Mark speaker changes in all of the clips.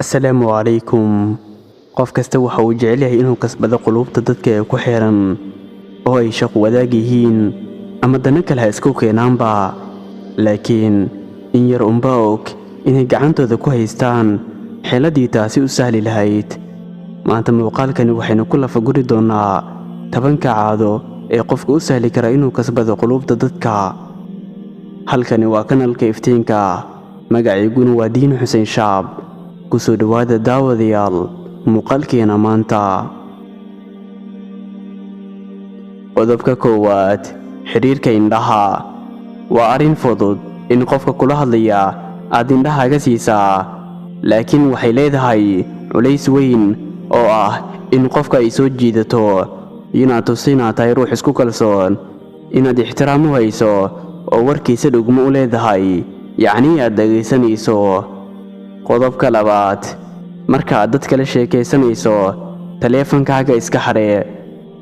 Speaker 1: Assalaamu calaykum. Qof kasta waxa uu jecel yahay inuu kasbado qulubta dadka ee ku xiran oo ay shaqo wadaag yihiin ama dana kale ha isku keenaanba. Laakiin in yar unba og inay gacantooda ku haystaan xeeladii taasi u sahli lahayd. Maanta muuqaalkani waxaynu ku lafaguri doonaa 10 caado ee qofka u sahli kara inuu kasbado qulubta dadka. Halkani waa kanalka iftiinka. Magaciiguna waa Diin Xuseen Shaab. kusoo dhawaada daawadayaal muuqaalkeena maanta. Qodobka koowaad, xiriirka indhaha. Waa arrin fudud in qofka kula hadlaya aad indhahaaga siisaa, laakiin waxay leedahay culays weyn oo ah in qofka ay soo jiidato, inaad tusinaa tahay ruux isku kalsoon, inaad ixtiraam u hayso oo warkiisa dhugmo u leedahay, yacni aad dhagaysanayso. Qodobka labaad, marka aad dadka la sheekaysanayso, taleefankaaga iska xadhe.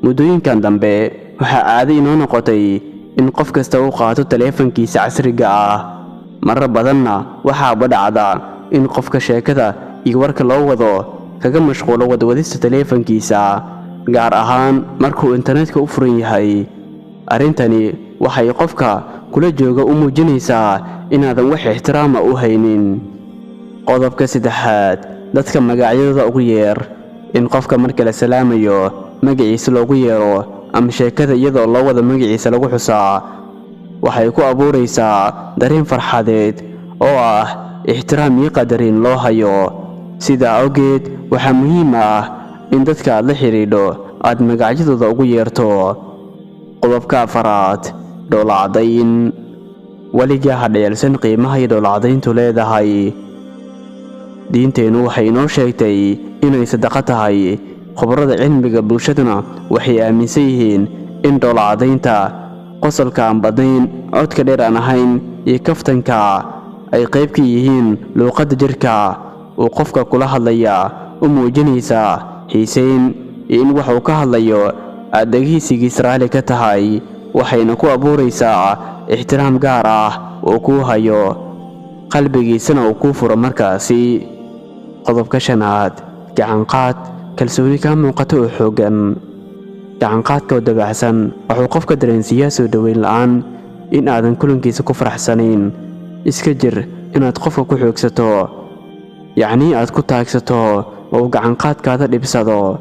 Speaker 1: Muddooyinkan dambe waxaa caado inoo noqotay in qof kasta uu qaato taleefankiisa casriga ah. Marar badanna waxaa dhacda in qofka sheekada iyo warka loo wado kaga mashquulo wadista taleefankiisa, gaar ahaan markuu internetka u furan yahay. Arrintani waxay qofka kula jooga u muujinaysaa inaadan wax ixtiraam ah u haynin. Qodobka saddexaad, dadka magacyadooda ugu yeer. In qofka marka la salaamayo magaciisa loogu yeero ama sheekada iyadoo loo wada magaciisa lagu xusaa, waxay ku abuuraysaa dareen farxadeed oo ah ixtiraam iyo qadarin loo hayo. Sidaa awgeed waxaa muhiim ah in dadka aad la xiriidho aad magacyadooda ugu yeerto. Qodobka afaraad, dhoola-caddayn. Weligaa ha dheelsan qiimaha ay dhoola-caddayntu leedahay. Diinteenu waxay inoo sheegtay inay sadaqo tahay. Khubarada cilmiga bulshaduna waxay aaminsan yihiin in dhoola-caddaynta, qosolka aan badnayn, codka dheer aan ahayn, iyo kaftanka ay qayb ka yihiin luuqadda jirka uu qofka kula hadlaya u muujinaysa xiisayn iyo in waxa uu ka hadlayo aad dhagaysigiisa raalli ka tahay, waxayna ku abuuraysaa ixtiraam gaar ah oo kuu hayo, qalbigiisana uu kuu furo markaasi. Qodobka shanaad, gacanqaad. Kalsooni ka muuqato oo xooggan. Gacanqaadka oo dabacsan wuxuu qofka dareensiiyaa soo dhaweyn la'aan, in aadan kulankiisa ku faraxsanayn. Iska jir inaad qofka ku xoogsato, yacni aad ku taagsato oo gacanqaadkaada dhibsado.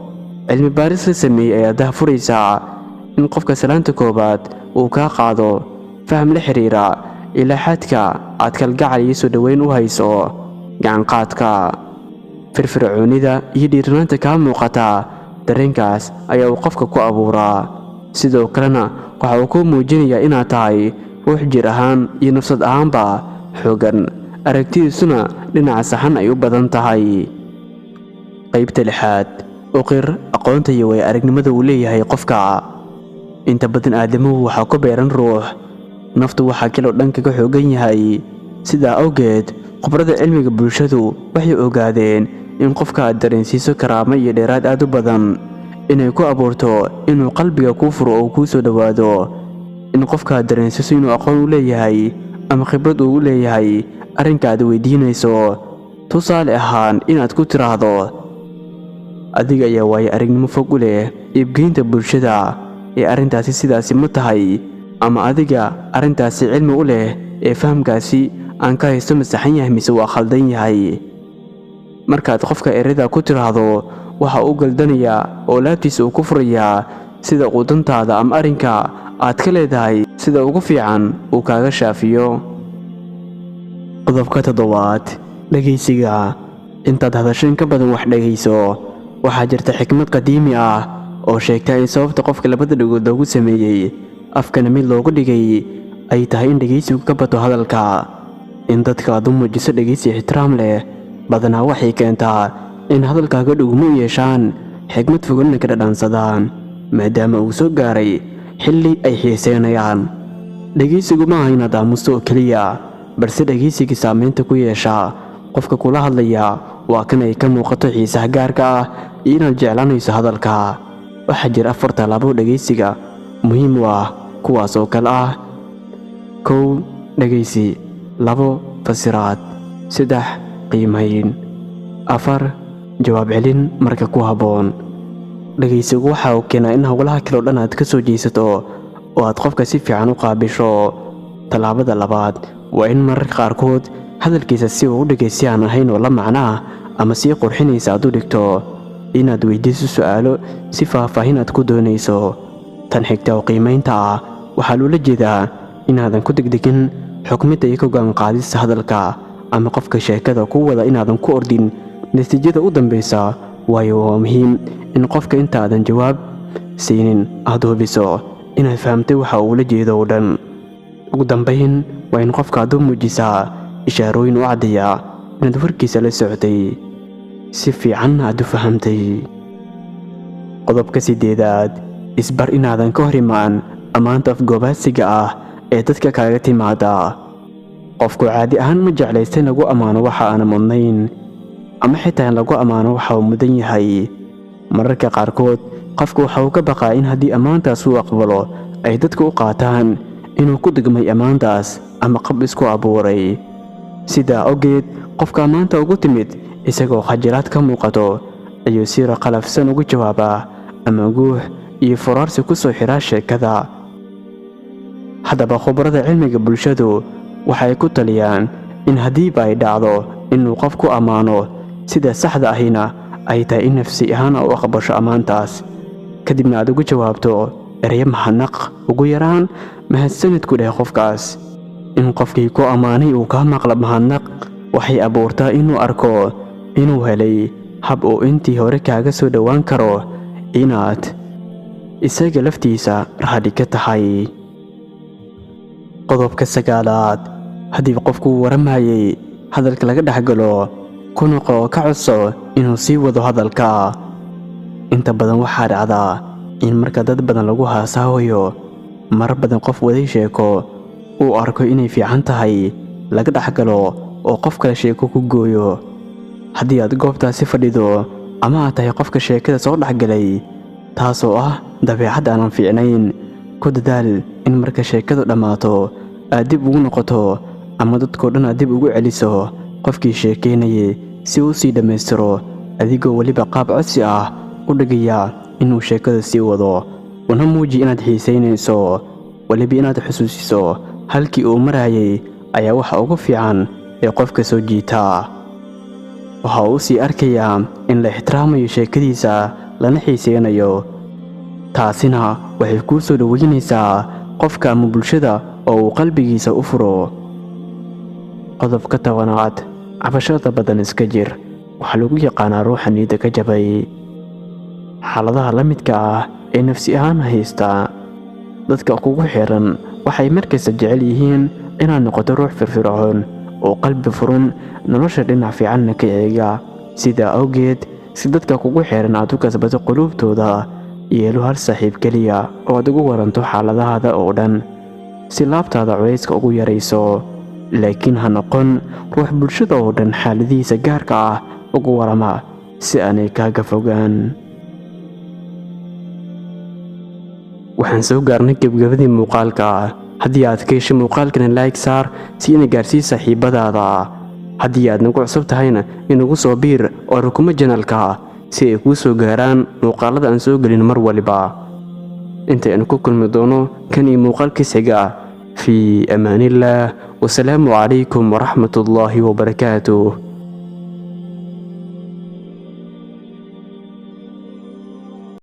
Speaker 1: Cilmi baaris la sameeyey ayaa daahfuraysaa in qofka salaanta koowaad uu kaa qaado faham la xiriira ilaa xadka aad kalgacal iyo soo dhaweyn u hayso. Gacanqaadka, firfircoonida iyo dhiiranaanta kaa muuqata, dareenkaas ayaa uu qofka ku abuuraa. Sidoo kalena waxa uu kuu muujinayaa inaad tahay ruux jir ahaan iyo nafsad ahaanba xooggan, aragtidiisuna dhinaca saxan ay u badan tahay. Qaybta lixaad, u qir aqoonta iyo waayo-aragnimada uu leeyahay qofka. Inta badan aadamuhu waxaa ku beeran ruux, naftu waxaa kaloo dhan kaga xooggan yahay. Sidaa awgeed khubarada cilmiga bulshadu waxay ogaadeen in qofka aad dareensiiso karaamo iyo dheeraad aad u badan, inay ku abuurto inuu qalbiga kuu furo oo kuu soo dhawaado. In qofka aad dareensiiso inuu aqoon u leeyahay ama khibrad uu u leeyahay arrinka aad weydiinayso. Tusaale ahaan, inaad ku tiraahdo, adiga ayaa waayo-aragnimo fog u leh iibgeynta bulshada ee arrintaasi sidaasi ma tahay, ama adiga arrintaasi cilmi u leh ee fahamkaasi aan ka haysto ma saxan yahay mise waa khaldan yahay. Markaad qofka ereyada ku tiraahdo, waxa uu galdanayaa oo laabtiisa uu ku furayaa sida uu dantaada ama arrinka aad ka leedahay sida ugu fiican uu kaaga shaafiyo. Qodobka toddobaad, dhagaysiga. Intaad hadasho in ka badan wax dhagayso. Waxaa jirta xikmad qadiimi ah oo sheegta in sababta qofka labada dhagood loogu sameeyey afkana mid loogu dhigay ay tahay in dhagaysigu ka bato hadalka. In dadka aad u muujiso dhagaysi ixtiraam leh badanaa waxay keentaa in hadalkaaga dhugmo u yeeshaan, xigmad foganna ka dhadhansadaan, maadaama uu soo gaaray xilli ay xiiseynayaan. Dhagaysigu ma aha inaad aamusto oo keliya, balse dhagaysigii saamaynta ku yeesha qofka kula hadlaya waa kan ay ka muuqato xiisaha gaarka ah iyo inaad jeclaanayso hadalka. Waxaa jira 4 tallaabo dhagaysiga muhiim u ah, kuwaas oo kale ah: 1. Dhagaysi. 2. Fasiraad. 3. qiimayn. 4 jawaab celin marka ku habboon. dhegaysigu waxa uu keenaa in howlaha kale oo dhan aad ka soo jeesato oo aad qofka si fiican u qaabisho. tallaabada labaad waa in mararka qaarkood hadalkiisa si uu u dhegaysi aan ahayn oo la macno ah ama sii qurxinaysa aad u dhigto. inaad weydiiso su'aalo si faahfaahin aad ku doonayso. tan xigta oo qiimaynta ah waxaa loola jeedaa inaadan ku degdegin xukmidda iyo ka go'aan qaadista hadalka ama qofka sheekada ku wada inaadan ku ordin natiijada u dambaysa, waayo waa muhiim in qofka intaadan jawaab siinin aad hubiso inaad fahamtay waxa uu la jeedo oo dhan. ugu dambayn waa in qofka aad u muujisaa ishaarooyin u caddeeya inaad warkiisa la socotay si fiican aad u fahamtay. qodobka 8aad isbar inaadan ka hor imaan ammaanta afgoobaadsiga ah ee dadka kaaga timaada. qofku caadi ahaan ma jeclaysta in lagu ammaano waxa aan mudnayn ama xitaa in lagu ammaano waxa uu mudan yahay. mararka qaarkood qofku waxa uu ka baqaa in haddii ammaantaas uu aqbalo ay dadku u qaataan inuu ku degmay ammaantaas ama qab isku abuuray. sidaa awgeed qofka ammaanta ugu timid isagoo khajalaad ka muuqato ayuu si qalafsan ugu jawaabaa ama guux iyo furaarsi ku soo xiraa sheekada. haddaba khubarada cilmiga bulshadu waxay ku taliyaan in haddiiba ay dhacdo inuu qof ku ammaano, sida saxda ahina ay tahay in nafsi ahaan u aqbasho ammaantaas, kadibna aad ugu jawaabto ereyo mahadnaq, ugu yaraan mahadsanid ku dheh qofkaas. in qofkii ku ammaanay uu kaa maqla mahadnaq waxay abuurtaa inuu arko inuu helay hab uu intii hore kaaga soo dhowaan karo inaad isaga laftiisa raali ka tahay. qodobka 9aad haddii qofku waramayay hadalka laga dhexgalo ku noqo ka codso inuu sii wado hadalka. inta badan waxaa dhacdaa in marka dad badan lagu haasaawayo marar badan qof waday sheeko uu arko inay fiican tahay laga dhexgalo oo qof kale sheeko ku gooyo. haddii aad goobtaasi fadhido ama aad tahay qofka sheekada soo dhexgalay, taasoo ah dabeecad aanan fiicnayn, ku dadaal in marka sheekadu dhammaato aad dib ugu noqoto ama dadkoo dhan aad dib ugu celiso qofkii sheekaynayay si uu sii dhammaystiro, adigoo weliba qaab codsi ah u dhigaya inuu sheekada sii wado. una muuji inaad xiisaynayso, weliba inaad xusuusiso halkii uu marayay ayaa waxa ugu fiican ee qofka soo jiita. waxa uu sii arkayaa in la ixtiraamayo sheekadiisa lana xiisaynayo. taasina waxay kuu soo dhaweynaysaa qofka ama bulshada oo uu qalbigiisa u furo. qodobka 10aad cabashada badan iska jir waxaa lagu yaqaanaa ruuxa niyadda ka jabay. xaaladaha la midka ah ee nafsi ahaan haysta dadka kugu xiran waxay markasta jecel yihiin inaad noqoto ruux firfircoon oo qalbi furan, nolosha dhinac fiicanna ka eega. sidaa awgeed si dadka kugu xiran aad u kasbato quluubtooda, yeelo hal saaxiib keliya oo aad ugu waranto xaaladahaada oo dhan si laabtaada culayska ugu yarayso. laakiin ha noqon ruux bulshada oo dhan xaaladihiisa gaarka ah ugu warama si aanay kaaga fogaan. waxaan soo gaarnay gebgabadii muuqaalka. haddii aad ka heshay muuqaalkana like saar si ina gaarsii saaxiibadaada. haddii aad nagu cusub tahayna inagu soo biir oo rukumo janalka si ay kuu soo gaaraan muuqaalada aan soo gelin mar waliba. intaynu ku kulmi doono kan iyo muuqaalkiis xiga fii amaanillaah. wasalaamu calaykum waraxmatullaahi wabarakaatuh.